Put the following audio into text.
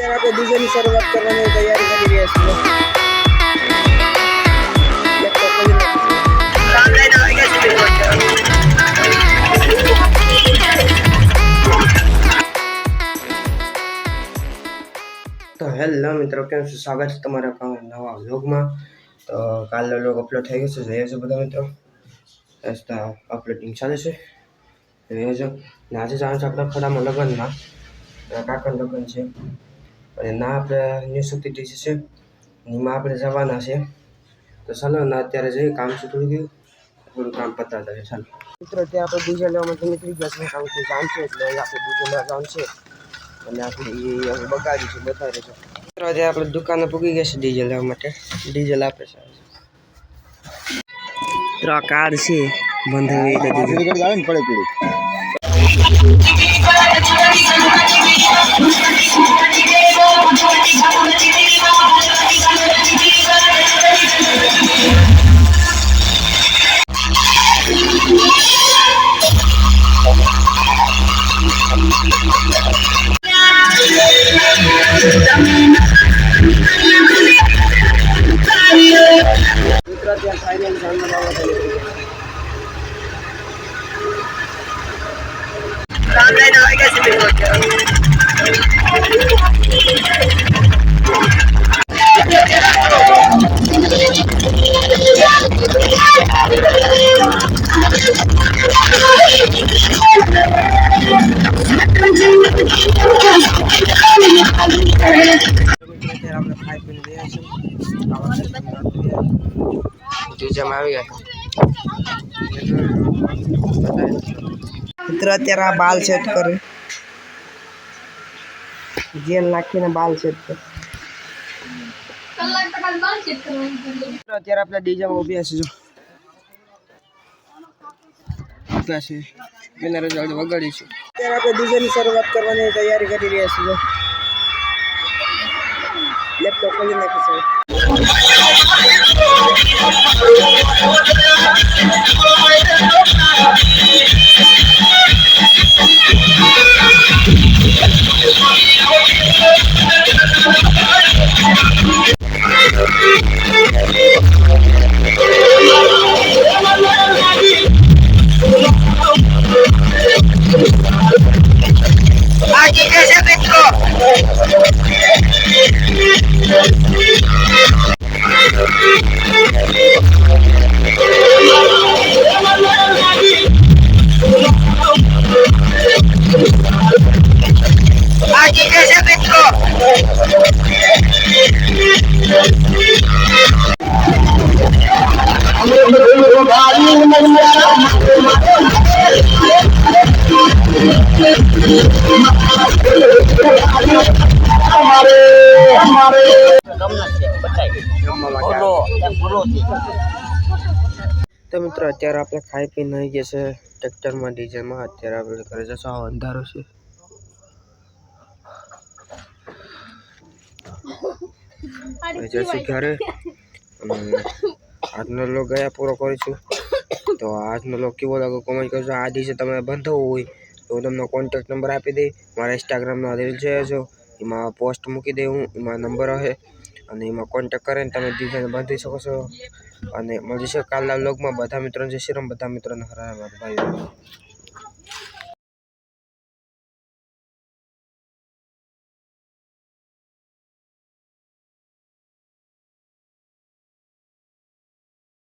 અત્યારે આપણે ડીજેની શરૂઆત કરવાની તૈયારી કરી રહ્યા છીએ. તો હેલો મિત્રો, કેમ છો? સ્વાગત છે તમારા નવા વ્લોગમાં. તો કાલનો વ્લોગ અપલોડ થઈ ગયો છે, જોઈએ છે બધા મિત્રો. અપલોડિંગ ચાલે છે, જોઈએ છે. ને આજે જવાનું છે આપણા ખડામાં લગ્નમાં, કાકાનું લગ્ન છે. અને ના આપણે ન્યૂ શક્તિ ડીજે છે, એમાં આપણે જવાના છે. તો ચાલો ના અત્યારે જઈએ, કામ છે થોડું કામ પતાવતા છે. ચાલો મિત્રો, ત્યાં આપણે ડીજે લેવા માટે નીકળી ગયા છે, કારણ કે જાણ છે એટલે આપણે ડીજે લેવા જવાનું છે. અને આપણે એ બગાડી છે, બતાવી છે મિત્રો. આજે આપણે દુકાને પૂગી ગયા છે ડીઝલ લેવા માટે. ડીઝલ આપે છે મિત્રો. આ કાર છે બંધાવી એટલે ડીઝલ આવે ને પડે પીડી. મિત્રો અત્યારે આ બાલ સેટ કરે, જેલ નાખીને બાલ સેટ કરે. અત્યારે આપણે ડીજે માં ઉભ્યા છે, એના રજાડે વગાડીશું. અત્યારે આપણે ડીજે ની શરૂઆત કરવાની તૈયારી કરી રહ્યા છીએ. લેપટોપ ખોલી નાખી તો મિત્રો, અત્યારે આપણે ખાઈ પીને આવી ગયા છે ટ્રેક્ટરમાં, ડીઝલમાં. અત્યારે આપણે ઘરે જશું. આવો અંધારો છે. જશું ઘરે. આજનો લોક ગયા પૂરો કરીશું. તો આજનો લોક કેવો લાગે કોમેન્ટ કરજો. આ દિવસે તમે બંધાવવું હોય તો હું તમને કોન્ટેક્ટ નંબર આપી દઈ. મારા ઇન્સ્ટાગ્રામનો રીલ છે, જો એમાં પોસ્ટ મૂકી દઈ હું, એમાં નંબર હશે. અને એમાં કોન્ટેક્ટ કરીને તમે ડીઝલને બાંધી શકો છો. અને મળીશું કાલના વ્લોગમાં. બધા મિત્રોને જય શ્રી રામ, બધા મિત્રોને હર હર મહાદેવ.